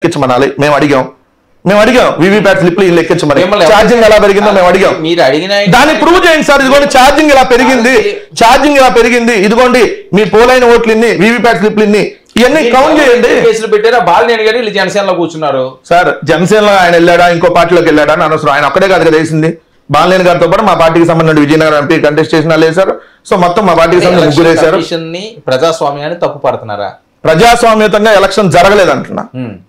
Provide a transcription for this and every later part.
ఎక్కించమనాలి. మేము అడిగాం VVPAT స్లిప్లు ఎక్కించమని. Charging ఎలా పెరిగిందో మేము అడిగాం. దాన్ని ప్రూవ్ చేయండి సార్. ఇదిగోండి ఛార్జింగ్ ఇలా పెరిగింది, ఇదిగోండి మీ పోలైన ఓట్లు ఇన్ని, వీవీప్యాట్ స్లిప్లు ఇన్ని, ఇవన్నీ కౌంట్ చేయండి. కేసులు పెట్టారా? బాలినేని గారు వీళ్ళు జనసేనలో కూర్చున్నారు సార్. జనసేనలో ఆయన వెళ్ళాడా, ఇంకో పార్టీలోకి వెళ్ళాడా అని అనవసరం. ఆయన ఒక్కడే కాదు కదా వేసింది. బాలినేని గారితో పాటు మా పార్టీకి సంబంధించిన విజయనగరం ఎంపీ కంటెస్ట్ చేసిన వేశారు. సో మొత్తం మా పార్టీకి సంబంధించిన ముగ్గురు వేశారు. ప్రజాస్వామ్యాన్ని తప్పు పడుతున్నారా? ప్రజాస్వామ్యతంగా ఎలక్షన్ జరగలేదంటున్నా,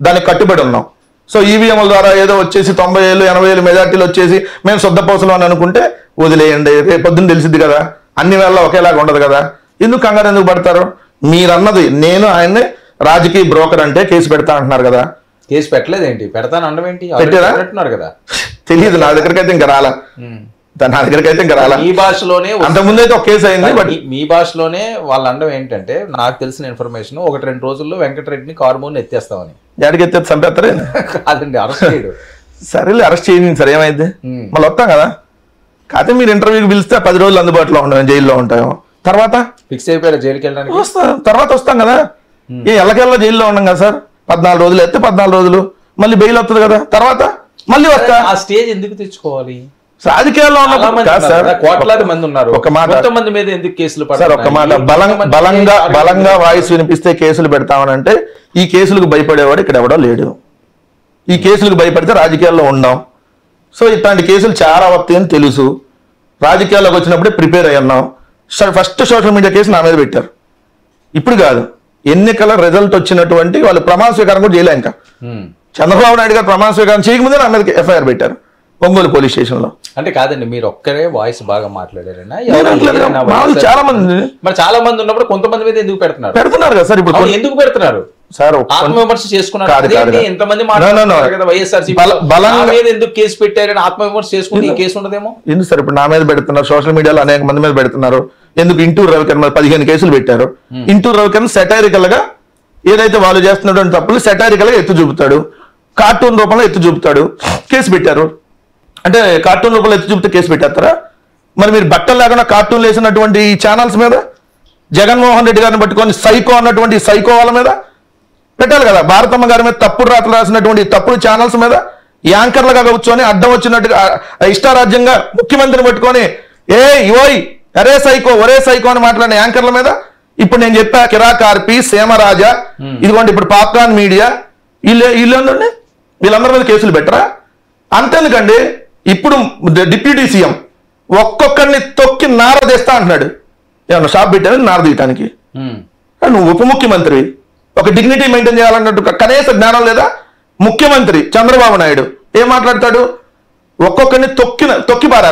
దానికి కట్టుబడి ఉన్నాం. సో ఈవీఎంల ద్వారా ఏదో వచ్చేసి 90,000 80,000 మెజార్టీలు వచ్చేసి మేము శుద్ధపోసలు అని అనుకుంటే వదిలేయండి. రేపు పొద్దున్న తెలిసిద్ది కదా, అన్ని వేళ ఒకేలాగా ఉండదు కదా. ఎందుకు కంగారు ఎందుకు పడతారు? మీరన్నది నేను ఆయన్ని రాజకీయ బ్రోకర్ అంటే కేసు పెడతా అంటున్నారు కదా. కేసు పెట్టలేదేంటి? పెడతాను అనడం ఏంటి? పెట్టారు కదా. తెలియదు, నా దగ్గరకైతే ఇంకా రాలా. నా దగ్గరకైతే ఇంకా రాలా. ఈ భాషలోనే అంతకుముందు అయితే ఒక కేసు అయింది. బట్ మీ భాషలోనే వాళ్ళ అండం ఏంటంటే, నాకు తెలిసిన ఇన్ఫర్మేషన్ 1-2 రోజుల్లో వెంకటరెడ్డిని కారుమూని ఎత్తేస్తామని. ఎక్కడికి ఎత్తే చంపేస్తారే? కాదండి, అరెస్ట్ చేయడు. సరేలే, అరెస్ట్ చేయండి సార్, ఏమైంది? మళ్ళీ వస్తాం కదా. కాకపోతే మీరు ఇంటర్వ్యూకి పిలిస్తే 10 రోజులు అందుబాటులో ఉంటాం, జైల్లో ఉంటాము. తర్వాత ఫిక్స్ అయిపోయారు జైలుకి వెళ్ళడానికి. తర్వాత వస్తాం కదా. ఎల్లకెల్లా జైల్లో ఉన్నాం కదా సార్. 14 రోజులు ఎత్తే 14 రోజులు మళ్ళీ బెయిల్ వస్తుంది కదా. తర్వాత మళ్ళీ వస్తా. ఆ స్టేజ్ ఎందుకు తెచ్చుకోవాలి? రాజకీయాల్లో కోట్లాది మంది ఉన్నారు. ఒక మాట, కొంతమంది మీద ఎందుకు కేసులు సార్? ఒక మాట, బలంగా వాయిస్ వినిపిస్తే కేసులు పెడతామనంటే ఈ కేసులకు భయపడేవాడు ఇక్కడ ఎవడో లేడు. ఈ కేసులకు భయపడితే రాజకీయాల్లో ఉండం. సో ఇట్లాంటి కేసులు చాలా వస్తాయని తెలుసు. రాజకీయాల్లోకి వచ్చినప్పుడే ప్రిపేర్ అయ్యి ఉన్నాం. ఫస్ట్ సోషల్ మీడియా కేసు నా మీద పెట్టారు. ఇప్పుడు కాదు, ఎన్నికల రిజల్ట్ వచ్చినటువంటి వాళ్ళు ప్రమాణ స్వీకారం కూడా చేయలే. ఇంకా చంద్రబాబు నాయుడు గారు ప్రమాణ స్వీకారం చేయకముందే నా మీద ఎఫ్ఐఆర్ పెట్టారు ఒంగోలు పోలీస్ స్టేషన్ లో. అంటే కాదండి, మీరు ఒక్కరే వాయిస్ బాగా మాట్లాడారైనా? చాలా మంది, మరి చాలా మంది ఉన్నప్పుడు కొంతమంది మీద ఎందుకు పెడుతున్నారు కదా సార్. ఇప్పుడు ఎందుకు పెడుతున్నారు సార్? ఆత్మవిమర్శ చేసుకున్నారు. ఎంతమంది ఎందుకు కేసు పెట్టారని ఆత్మవిమర్శ చేసుకుంటే ఈ కేసు ఉండదేమో. ఎందుకు సార్ ఇప్పుడు నా మీద పెడుతున్నారు? సోషల్ మీడియాలో అనేక మంది మీద పెడుతున్నారు. ఎందుకు? ఇంటూరు రవికిరణ్ 15 కేసులు పెట్టారు. ఇంటూరు రవికిరణ్ సెటైరికల్ గా ఏదైతే వాళ్ళు చేస్తున్నటువంటి తప్పులు సెటైరికల్ గా ఎత్తు చూపుతాడు, కార్టూన్ రూపంలో ఎత్తు చూపుతాడు, కేసు పెట్టారు. అంటే కార్టూన్ రూపంలో ఎత్తు చూపితే కేసు పెట్టేస్తారా? మరి మీరు బట్టలు లేకుండా కార్టూన్లు వేసినటువంటి ఈ ఛానల్స్ మీద, జగన్మోహన్ రెడ్డి గారిని పట్టుకొని సైకో అన్నటువంటి సైకో వాళ్ళ మీద పెట్టాలి కదా. భారతమ్మ గారి మీద తప్పుడు రాతలు రాసినటువంటి తప్పుడు ఛానల్స్ మీద యాంకర్లుగా కూర్చొని అడ్డం వచ్చినట్టుగా ఇష్టారాజ్యంగా ముఖ్యమంత్రిని పట్టుకొని ఓయ్ అరే సైకో ఒరే సైకో అని మాట్లాడిన యాంకర్ల మీద ఇప్పుడు నేను చెప్పా, కిరాక్ ఆర్పి, సీమరాజా, ఇదిగోండి ఇప్పుడు పాప్కార్న్ మీడియా, వీళ్ళందరినీ వీళ్ళందరి మీద కేసులు పెట్టరా? అంతేందుకండి, ఇప్పుడు డిప్యూటీ సీఎం ఒక్కొక్కరిని తొక్కి నారదీస్తా అంటున్నాడు. ఏమన్నా షాప్ పెట్టాను నారదీయటానికి? నువ్వు ఉప ముఖ్యమంత్రి, ఒక డిగ్నిటీ మెయింటైన్ చేయాలన్నట్టు కనీస జ్ఞానం లేదా? ముఖ్యమంత్రి చంద్రబాబు నాయుడు ఏం మాట్లాడతాడు? ఒక్కొక్కరిని తొక్కి పారా.